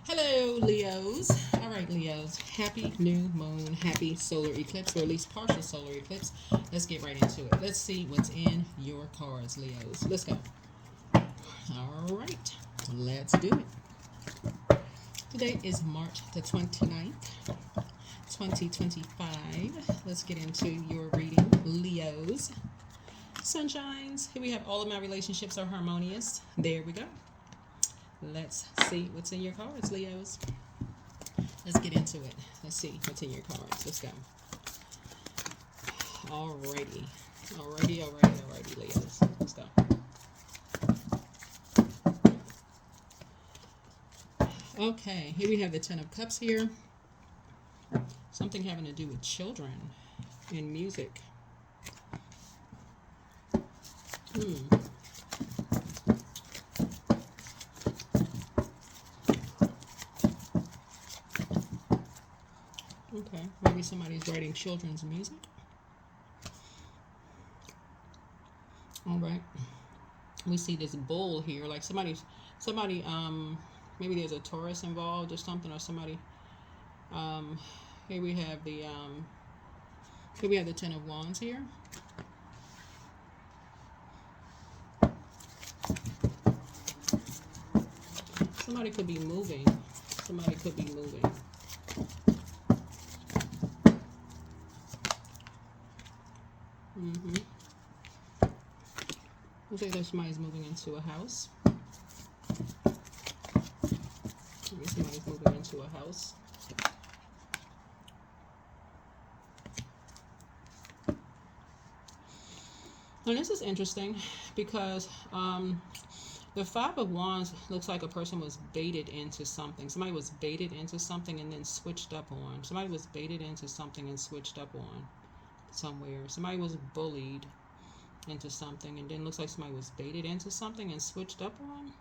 Hello, Leos. All right, Leos. Happy new moon. Happy solar eclipse, or at least partial solar eclipse. Let's get right into it. Let's see what's in your cards, Leos. Let's go. All right. Let's do it. Today is March the 29th, 2025. Let's get into your reading, Leos. Sunshines. Here we have all of my relationships are harmonious. There we go. Let's see what's in your cards, Leos. Let's get into it. Let's see what's in your cards. Let's go. Alrighty. Alrighty, Leos. Let's go. Okay, here we have the Ten of Cups here. Something having to do with children in music. Okay, maybe somebody's writing children's music. All right. We see this bull here, like somebody, maybe there's a Taurus involved or something, or somebody. Here we have the Ten of Wands here. Somebody could be moving. Somebody could be moving. Looks like that somebody's moving into a house. Maybe somebody's moving into a house. And this is interesting because the Five of Wands looks like a person was baited into something. Somebody was baited into something and then switched up on. Somebody was baited into something and switched up on somewhere. Somebody was bullied into something and then looks like somebody was baited into something and switched up on.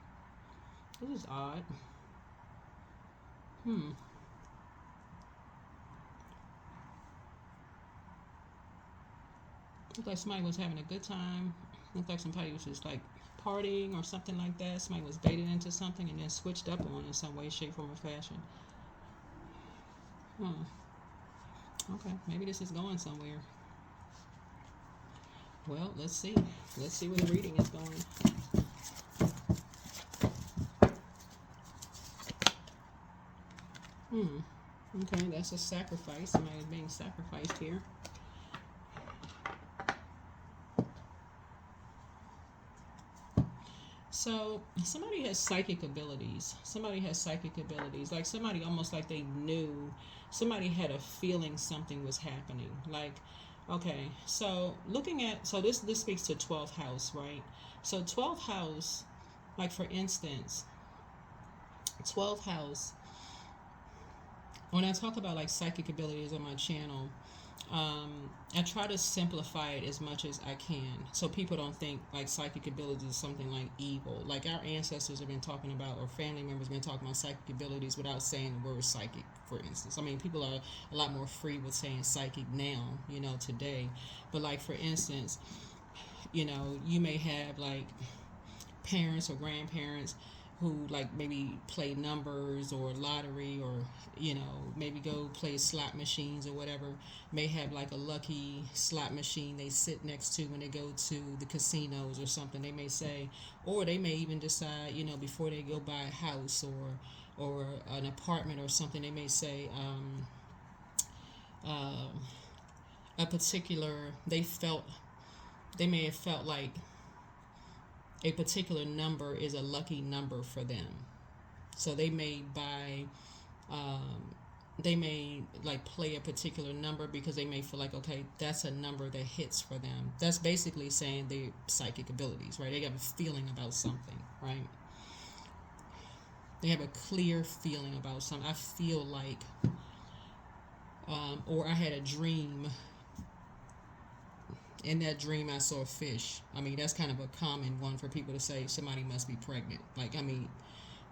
This is odd. Looks like somebody was having a good time. Looks like somebody was just like partying or something like that. Somebody was baited into something and then switched up on in some way, shape, form, or fashion. Okay, maybe this is going somewhere. Well, let's see. Let's see where the reading is going. Okay, that's a sacrifice. Somebody is being sacrificed here. So somebody has psychic abilities. Somebody has psychic abilities. Like somebody almost like they knew. Somebody had a feeling something was happening. Like, okay, so this speaks to 12th house, right? So 12th house, like for instance, 12th house, when I talk about like psychic abilities on my channel, I try to simplify it as much as I can so people don't think like psychic abilities is something like evil. Like our ancestors have been talking about, or family members have been talking about psychic abilities without saying the word psychic, for instance. I mean, people are a lot more free with saying psychic now, today. But like for instance, you may have like parents or grandparents who like maybe play numbers or lottery, or maybe go play slot machines or whatever, may have like a lucky slot machine they sit next to when they go to the casinos or something. They may say, or they may even decide, before they go buy a house or an apartment or something, they may say a particular, they may have felt like a particular number is a lucky number for them. So they may buy, they may like play a particular number because they may feel like, okay, that's a number that hits for them. That's basically saying their psychic abilities, right? They have a feeling about something, right? They have a clear feeling about something. I feel like, or I had a dream. In that dream, I saw a fish. I mean, that's kind of a common one for people to say somebody must be pregnant. Like, I mean,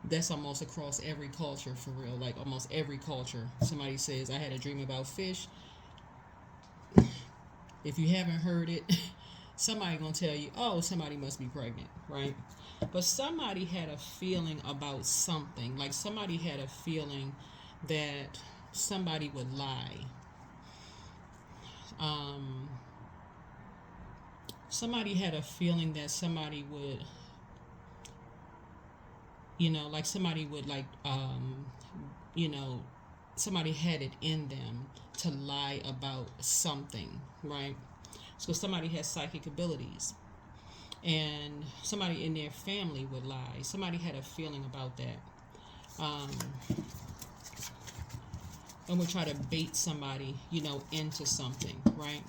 that's almost across every culture for real. Like, almost every culture. Somebody says, I had a dream about fish. If you haven't heard it, somebody gonna tell you, oh, somebody must be pregnant, right? But somebody had a feeling about something. Like somebody had a feeling that somebody would lie. Um, Somebody had a feeling that somebody would, like somebody would you know, somebody had it in them to lie about something, right? So somebody has psychic abilities, and somebody in their family would lie. Somebody had a feeling about that, um, and would try to bait somebody, into something, right?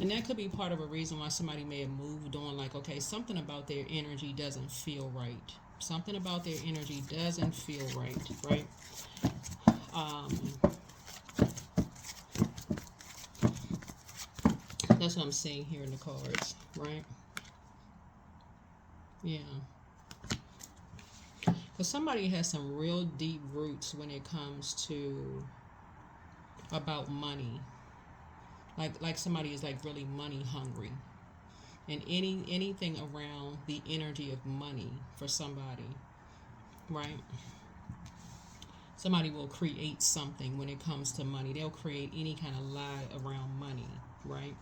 And that could be part of a reason why somebody may have moved on. Like, okay, something about their energy doesn't feel right. Something about their energy doesn't feel right, right? Um, that's what I'm seeing here in the cards, right? Yeah. Because somebody has some real deep roots when it comes to about money. Like somebody is like really money hungry. And anything around the energy of money for somebody, right? Somebody will create something when it comes to money. They'll create any kind of lie around money, right?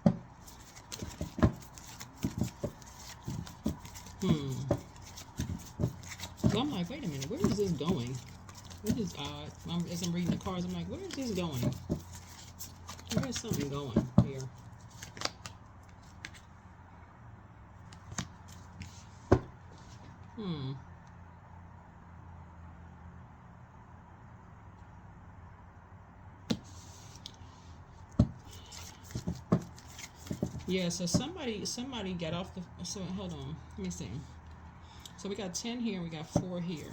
So I'm like, wait a minute, where is this going? This is odd. As I'm reading the cards, I'm like, where is this going? Where's something going here? Yeah, so somebody got off the. So hold on, let me see. So we got 10 here, we got 4 here.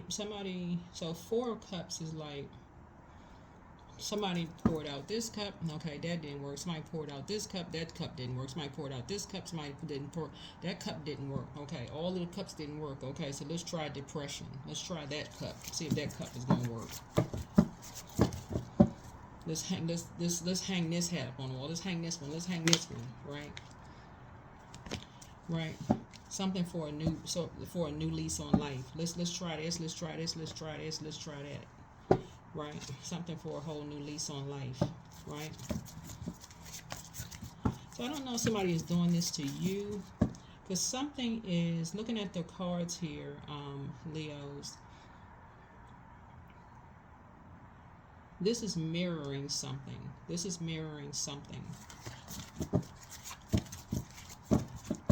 Somebody. So 4 of cups is like somebody poured out this cup. Okay, that didn't work. Somebody poured out this cup. That cup didn't work. Somebody poured out this cup. Somebody didn't pour. That cup didn't work. Okay, all of the cups didn't work. Okay, so let's try depression. Let's try that cup. See if that cup is gonna work. Let's hang this hat up on the wall. Let's hang this one. Let's hang this one. Right. Right. Something for a new lease on life. Let's try this. Let's try this. Let's try this. Let's try that. Right. Something for a whole new lease on life. Right. So I don't know if somebody is doing this to you, because something is looking at the cards here, Leos. This is mirroring something. This is mirroring something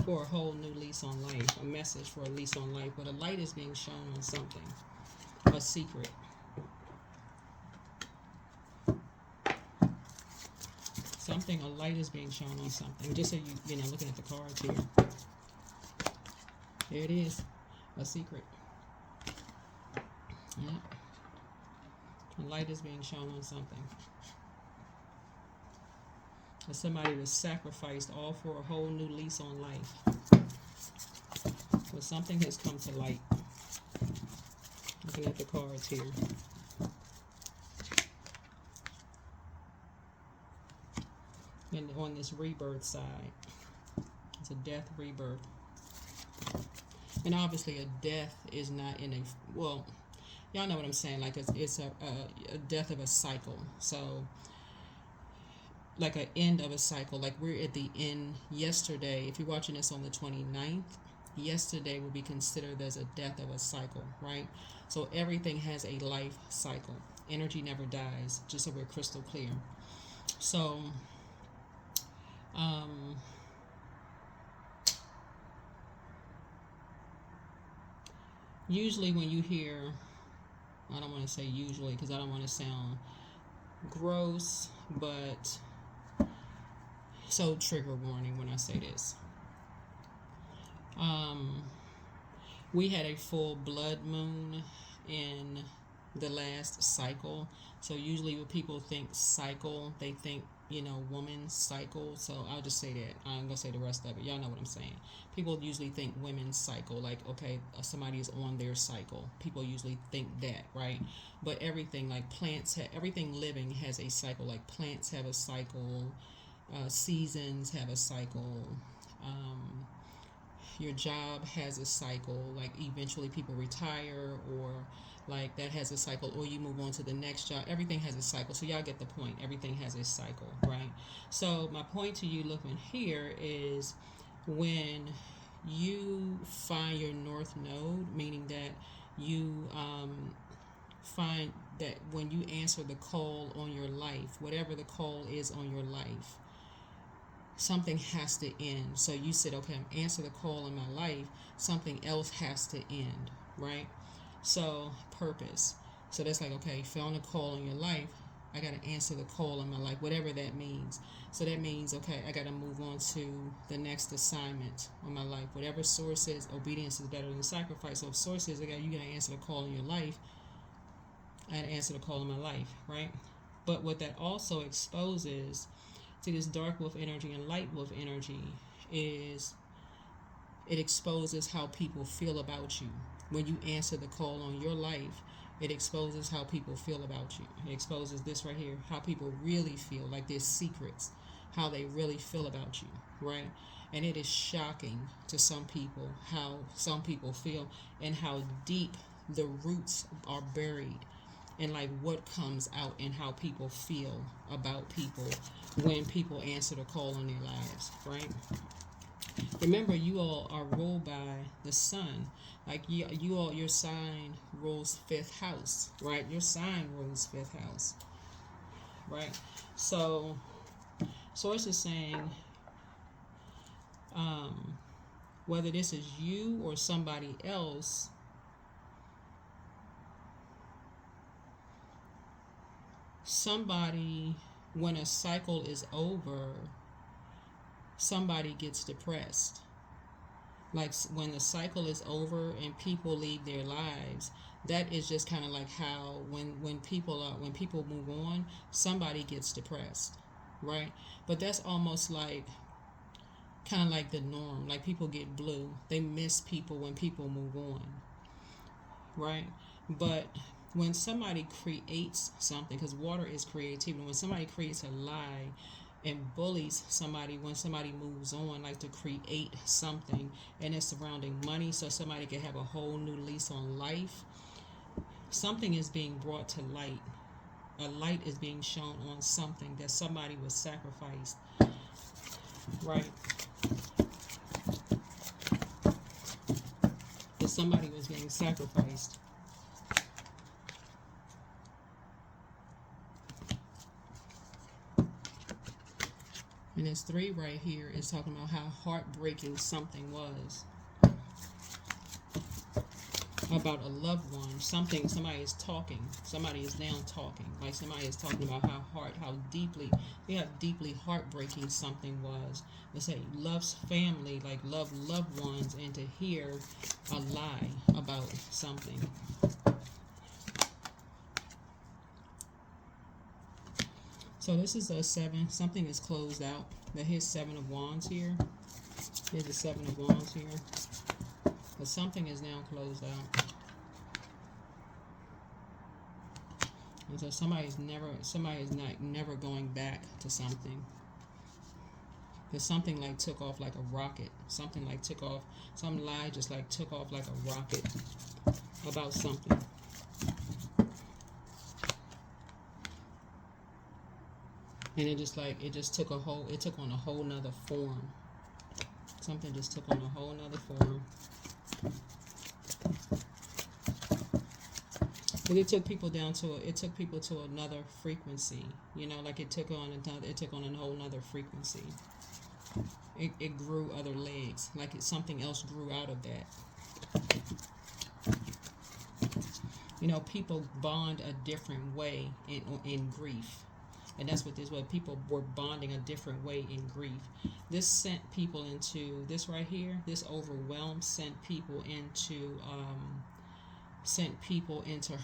for a whole new lease on life. A message for a lease on life. But a light is being shown on something. A secret. Something, a light is being shown on something. Just so you know, looking at the cards here. There it is. A secret. Yep. A light is being shown on something. And somebody was sacrificed all for a whole new lease on life. But something has come to light. Looking at the cards here. And on this rebirth side, it's a death rebirth. And obviously a death is not in a, well, y'all know what I'm saying, like it's a death of a cycle. So like an end of a cycle, like we're at the end. Yesterday, if you're watching this on the 29th, yesterday will be considered as a death of a cycle, right? So everything has a life cycle. Energy never dies, just so we're crystal clear. So usually when you hear, I don't want to say usually because I don't want to sound gross, but so trigger warning when I say this. We had a full blood moon in the last cycle. So usually when people think cycle, they think you know, woman's cycle. So I'll just say that. I'm gonna say the rest of it. Y'all know what I'm saying. People usually think women's cycle, like, okay, somebody is on their cycle. People usually think that, right? But everything, like plants, everything living has a cycle. Like plants have a cycle, seasons have a cycle. Um, your job has a cycle. Like eventually people retire, or like that has a cycle, or you move on to the next job. Everything has a cycle. So y'all get the point. Everything has a cycle, right? So my point to you looking here is when you find your north node, meaning that you find that when you answer the call on your life, whatever the call is on your life, something has to end. So you said, okay, I'm answer the call in my life, something else has to end, right? So purpose. So that's like, okay, found a call in your life, I got to answer the call in my life, whatever that means. So that means, okay, I got to move on to the next assignment on my life. Whatever source is, obedience is better than sacrifice. So if source is, okay, you got to answer the call in your life, I got to answer the call in my life, right? But what that also exposes to this dark wolf energy and light wolf energy is it exposes how people feel about you. When you answer the call on your life, it exposes how people feel about you. It exposes this right here, how people really feel, like there's secrets, how they really feel about you, right? And it is shocking to some people how some people feel and how deep the roots are buried, and like what comes out and how people feel about people when people answer the call on their lives, right? Remember, you all are ruled by the sun. Like you all, your sign rules fifth house, right? Your sign rules fifth house, right? So, source is saying, whether this is you or somebody else, somebody, when a cycle is over, somebody gets depressed. Like when the cycle is over and people leave their lives, that is just kind of like how when people move on, somebody gets depressed, right? But that's almost like kind of like the norm. Like people get blue, they miss people when people move on, right? But when somebody creates something, because water is creativity, when somebody creates a lie and bullies somebody, when somebody moves on, like to create something and it's surrounding money so somebody can have a whole new lease on life, something is being brought to light. A light is being shown on something that somebody was sacrificed, right? That somebody was being sacrificed. And this 3 right here is talking about how heartbreaking something was. About a loved one. Somebody is talking. Somebody is now talking. Like somebody is talking about how deeply heartbreaking something was. They say loves family, like loved ones, and to hear a lie about something. So this is a 7. Something is closed out. Here's 7 of Wands here. Here's the 7 of Wands here. But something is now closed out. And so somebody is never going back to something. Because something like took off like a rocket. Something like took off. Some lie just like took off like a rocket about something. And it just took on a whole nother form. Something just took on a whole nother form. But it took people to another frequency. You know, like it took on a whole nother frequency. It grew other legs. Like something else grew out of that. You know, people bond a different way in grief. And that's what this was. People were bonding a different way in grief. This sent people into this right here. This overwhelm sent people into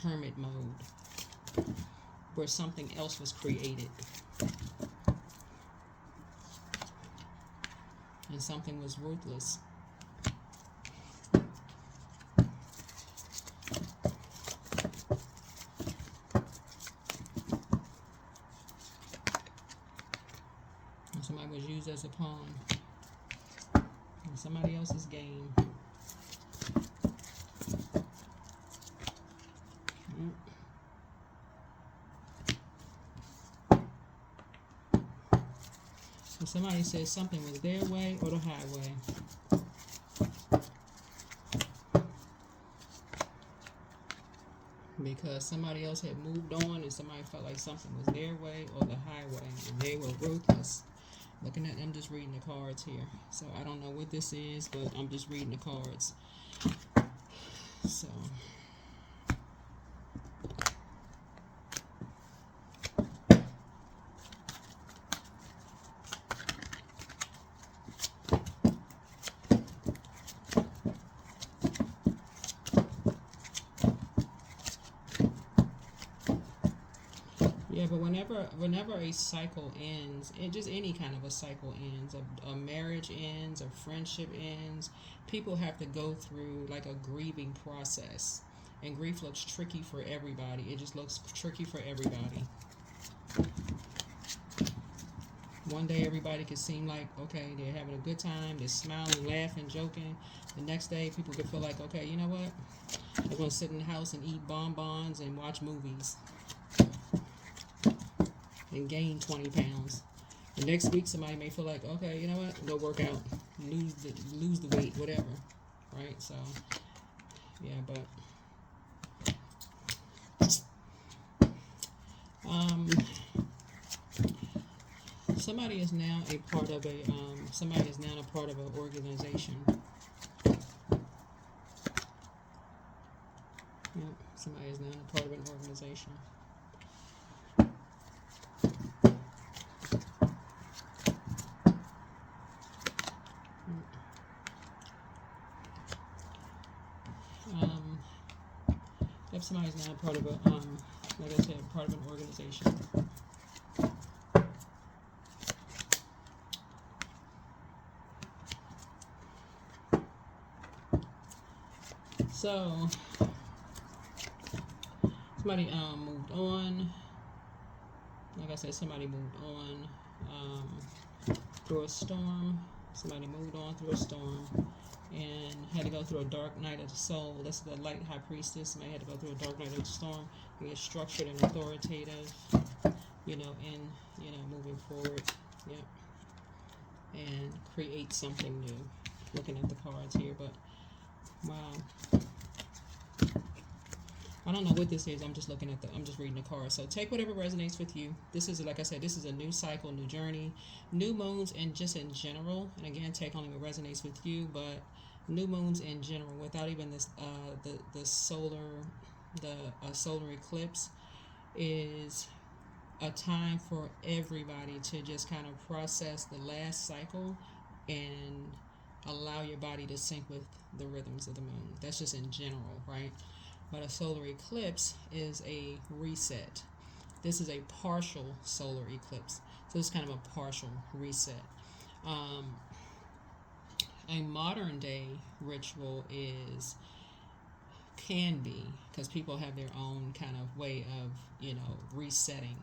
hermit mode, where something else was created. and something was ruthless. And somebody was used as a pawn in somebody else's game. And somebody said something was their way or the highway. Because somebody else had moved on and somebody felt like something was their way or the highway, and they were ruthless. Looking at, I'm just reading the cards here, so I don't know what this is, but I'm just reading the cards. So yeah, but whenever a cycle ends, it just any kind of a cycle ends, a marriage ends, a friendship ends, people have to go through like a grieving process. And grief looks tricky for everybody. It just looks tricky for everybody. One day everybody could seem like, okay, they're having a good time, they're smiling, laughing, joking. The next day people could feel like, okay, you know what? I'm going to sit in the house and eat bonbons and watch movies and gain 20 pounds. The next week somebody may feel like, okay, you know what? Go work out, lose the weight, whatever. Right? So, yeah, but somebody is now a part of an organization. Yep, somebody is now a part of an organization. If somebody's now a part of a like I said, part of an organization. So somebody moved on. Like I said, somebody moved on through a storm. Somebody moved on through a storm and had to go through a dark night of the soul. This is the light high priestess. Somebody had to go through a dark night of the storm and get structured and authoritative, moving forward. Yep. And create something new. Looking at the cards here, but wow. I don't know what this is. I'm just reading the cards. So take whatever resonates with you. This is, like I said, this is a new cycle, new journey, new moons, and just in general. And again, take only what resonates with you, but new moons in general, without even this, the solar eclipse is a time for everybody to just kind of process the last cycle and allow your body to sync with the rhythms of the moon. That's just in general, right? But a solar eclipse is a reset. This is a partial solar eclipse. So it's kind of a partial reset. A modern day ritual can be, because people have their own kind of way of, resetting.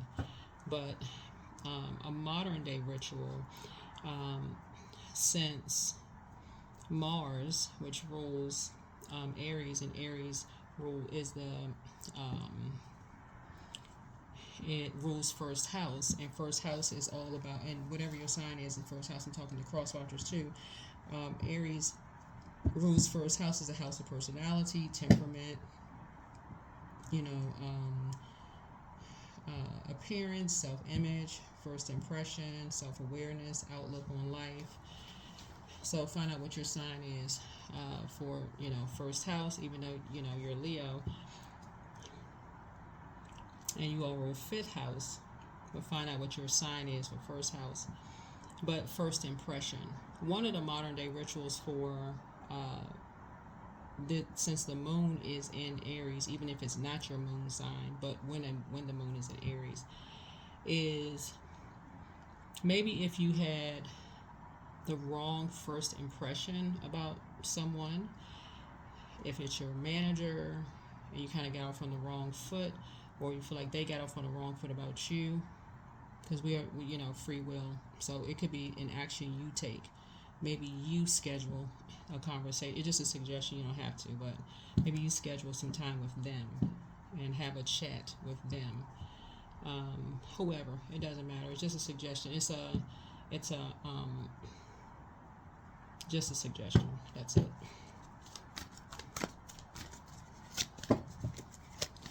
But a modern day ritual, since Mars, which rules Aries, and Aries is it rules first house, and first house is all about, and whatever your sign is in first house, I'm talking to cross watchers too. Aries rules first house is a house of personality, temperament, appearance, self-image, first impression, self-awareness, outlook on life. So find out what your sign is for, first house, even though, you're Leo and you all rule fifth house, but find out what your sign is for first house. But first impression. One of the modern day rituals for, since the moon is in Aries, even if it's not your moon sign, but when the moon is in Aries, is maybe if you had the wrong first impression about someone. If it's your manager and you kind of got off on the wrong foot, or you feel like they got off on the wrong foot about you, because free will. So it could be an action you take. Maybe you schedule a conversation. It's just a suggestion, you don't have to, but maybe you schedule some time with them and have a chat with them. Whoever, it doesn't matter. It's just a suggestion. It's just a suggestion. That's it.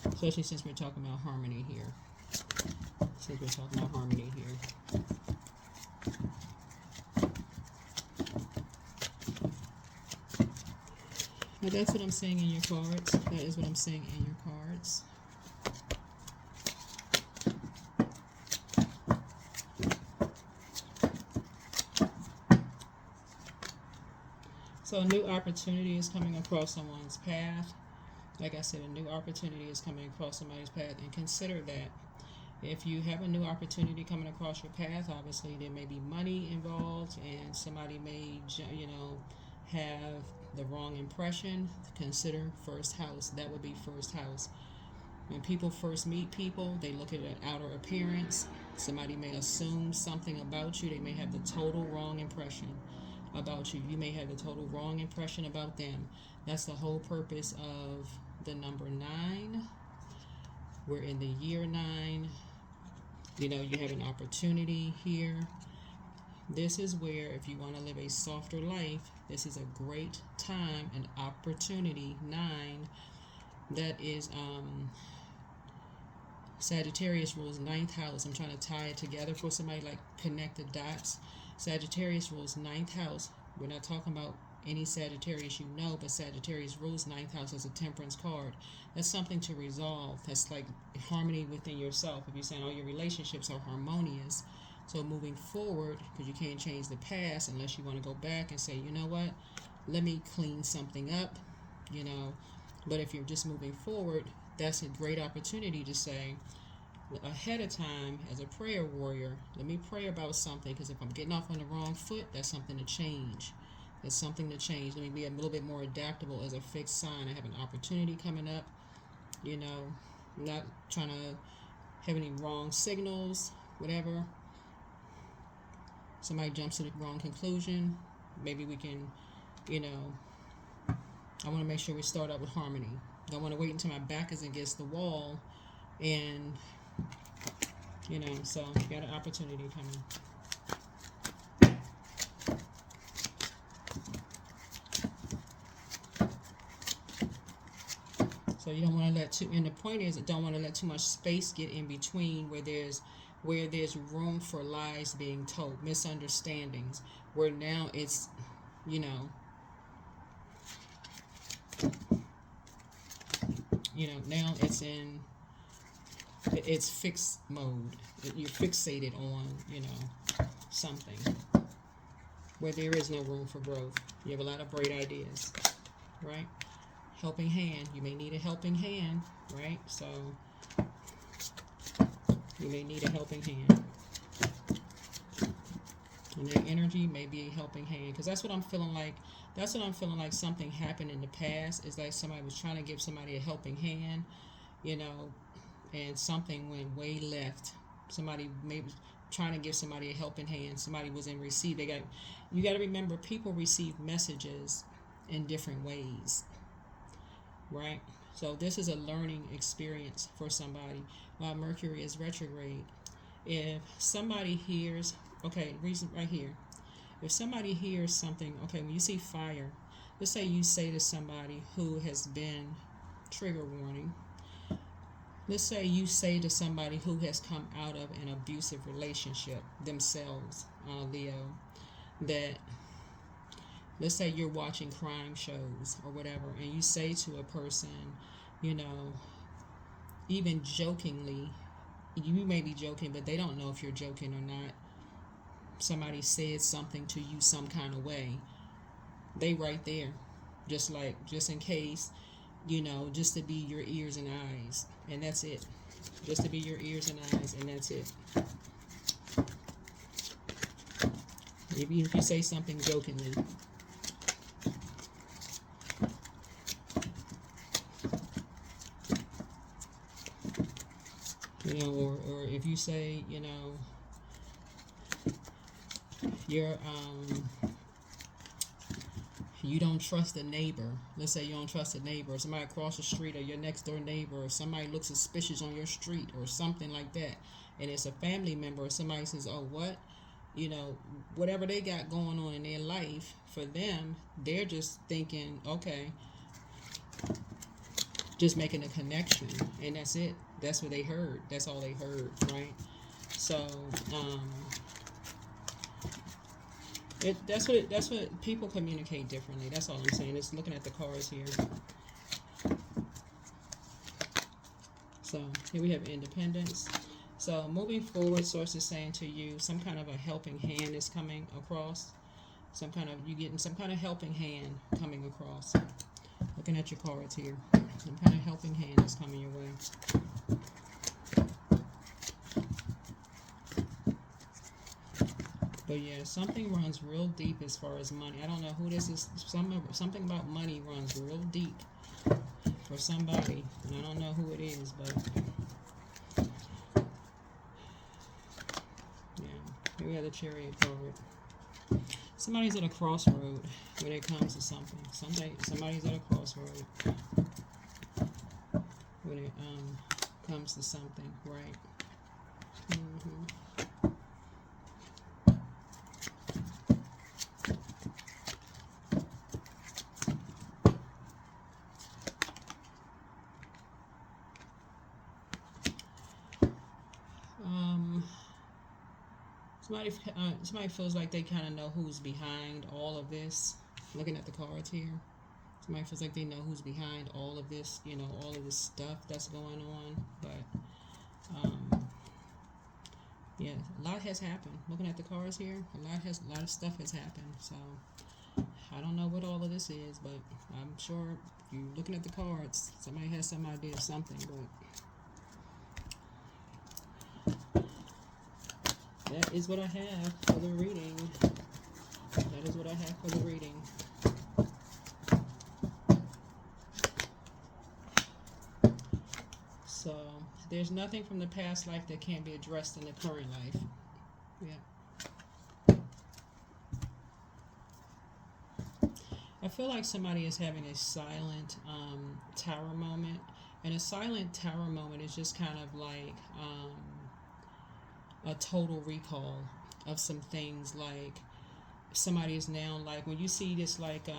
Especially since we're talking about harmony here. But that's what I'm saying in your cards. That is what I'm saying in your cards. So a new opportunity is coming across someone's path. Like I said, a new opportunity is coming across somebody's path. And consider that if you have a new opportunity coming across your path, obviously there may be money involved and somebody may, have the wrong impression. Consider first house. That would be first house. When people first meet people, they look at an outer appearance. Somebody may assume something about you. They may have the total wrong impression about you. You may have the total wrong impression about them. That's the whole purpose of the number 9. We're in the year 9. You have an opportunity here. This is where, if you want to live a softer life, this is a great time, an opportunity. 9, that is Sagittarius rules 9th house. I'm trying to tie it together for somebody, like connect the dots. Sagittarius rules 9th house. We're not talking about any Sagittarius but Sagittarius rules 9th house as a temperance card. That's something to resolve. That's like harmony within yourself. If you're saying all your relationships are harmonious, so moving forward, because you can't change the past unless you want to go back and say, you know what, let me clean something up, But if you're just moving forward, that's a great opportunity to say ahead of time, as a prayer warrior, let me pray about something, because if I'm getting off on the wrong foot, that's something to change. It's something to change. Let me be a little bit more adaptable as a fixed sign. I have an opportunity coming up, I'm not trying to have any wrong signals, whatever. Somebody jumps to the wrong conclusion. Maybe we can, I want to make sure we start out with harmony. Don't want to wait until my back is against the wall and, so you got an opportunity coming. So you don't want to and the point is, don't want to let too much space get in between where there's room for lies being told, misunderstandings, where now it's, now it's fixed mode. You're fixated on, something where there is no room for growth. You have a lot of great ideas, right? Helping hand. You may need a helping hand, right? So you may need a helping hand. And that energy may be a helping hand, because that's what I'm feeling like. That's what I'm feeling like. Something happened in the past. It's like somebody was trying to give somebody a helping hand, and something went way left. Somebody maybe trying to give somebody a helping hand. Somebody was in receive. You got to remember, people receive messages in different ways, right? So this is a learning experience for somebody while Mercury is retrograde. If somebody hears, reason right here. If somebody hears something, when you see fire, let's say you say to somebody who has been, trigger warning, let's say you say to somebody who has come out of an abusive relationship themselves, Leo, that let's say you're watching crime shows or whatever, and you say to a person, even jokingly, you may be joking, but they don't know if you're joking or not. Somebody said something to you some kind of way. They right there, just in case, just to be your ears and eyes, and that's it. Just to be your ears and eyes, and that's it. Even if you say something jokingly. You know, or if you say, you know, you're you don't trust a neighbor. Let's say you don't trust a neighbor, or somebody across the street, or your next door neighbor, or somebody looks suspicious on your street, or something like that. And it's a family member, or somebody says, "Oh, what?" You know, whatever they got going on in their life, for them, they're just thinking, okay, just making a connection, and that's it. That's what they heard. That's all they heard, right? So, that's what people communicate differently. That's all I'm saying. It's looking at the cards here. So here we have independence. So moving forward, source is saying to you, some kind of a helping hand is coming across. You getting some kind of helping hand coming across. Looking at your cards here, some kind of helping hand is coming your way. But yeah, something runs real deep as far as money. I don't know who this is. Something about money runs real deep for somebody, and I don't know who it is, but yeah, here we have the Chariot card. Somebody's at a crossroad when it comes to something. Somebody's at a crossroad when it comes to something, right? Somebody feels like they kind of know who's behind all of this. Looking at the cards here, somebody feels like they know who's behind all of this. You know, all of this stuff that's going on. But yeah, a lot has happened. Looking at the cards here, a lot of stuff has happened. So I don't know what all of this is, but I'm sure if you're looking at the cards, somebody has some idea of something. But that is what I have for the reading. That is what I have for the reading. So, there's nothing from the past life that can't be addressed in the current life. Yeah. I feel like somebody is having a silent tower moment. And a silent tower moment is just kind of like a total recall of some things. Like somebody is now, like when you see this, like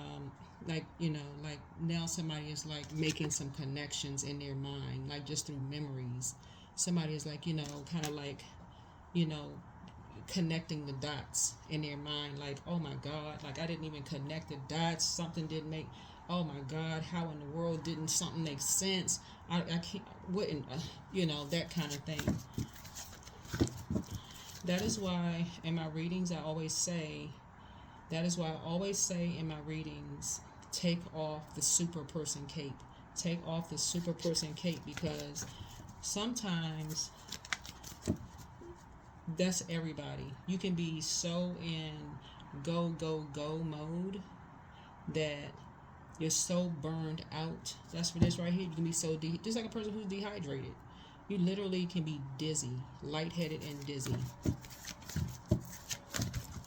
you know, like now somebody is like making some connections in their mind, like just through memories. Somebody is like, you know, kind of like, you know, connecting the dots in their mind, like, oh my God, like I didn't even connect the dots, something didn't make, oh my God, how in the world didn't something make sense? I can't, wouldn't, you know, that kind of thing. That is why in my readings I always say, in my readings, take off the super person cape. Take off the super person cape, because sometimes that's everybody. You can be so in go, go, go mode that you're so burned out. That's for this right here. You can be so just like a person who's dehydrated. You literally can be dizzy, lightheaded and dizzy.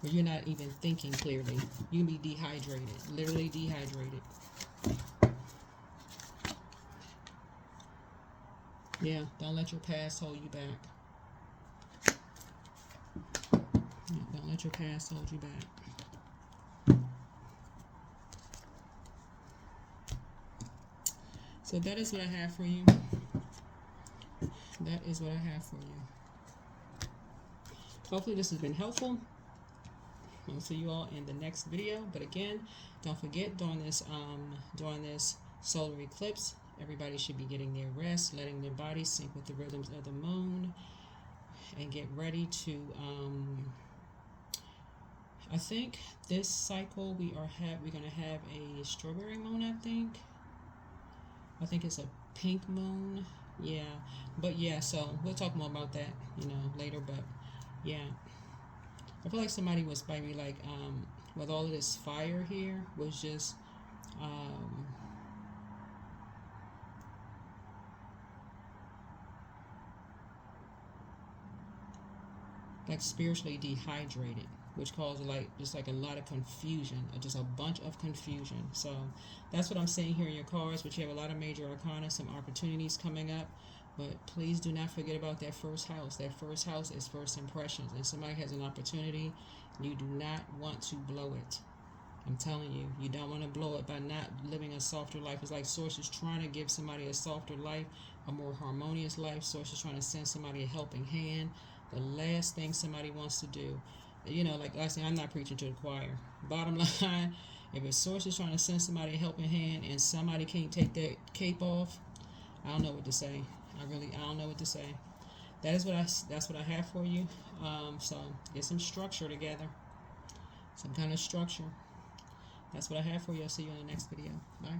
Where you're not even thinking clearly. You can be dehydrated, literally dehydrated. Yeah, don't let your past hold you back. Yeah, don't let your past hold you back. So that is what I have for you. That is what I have for you. Hopefully this has been helpful. I'll see you all in the next video. But again, don't forget, during this solar eclipse, everybody should be getting their rest, letting their bodies sync with the rhythms of the moon, and get ready to I think this cycle we're gonna have a strawberry moon. I think it's a pink moon. Yeah, but yeah, so we'll talk more about that, you know, later. But yeah, I feel like somebody was maybe like, with all of this fire here, was just, um, like spiritually dehydrated, which caused like just like a lot of confusion, just a bunch of confusion. So that's what I'm seeing here in your cards. But you have a lot of major arcana, some opportunities coming up. But please do not forget about that first house. That first house is first impressions, and somebody has an opportunity. You do not want to blow it. I'm telling you, you don't want to blow it by not living a softer life. It's like Source is trying to give somebody a softer life, a more harmonious life. Source is trying to send somebody a helping hand. The last thing somebody wants to do, like I said, I'm not preaching to the choir. Bottom line, if a Source is trying to send somebody a helping hand and somebody can't take that cape off, I don't know what to say. I don't know what to say. That's what I have for you. So get some structure together, some kind of structure. That's what I have for you. I'll see you in the next video. Bye.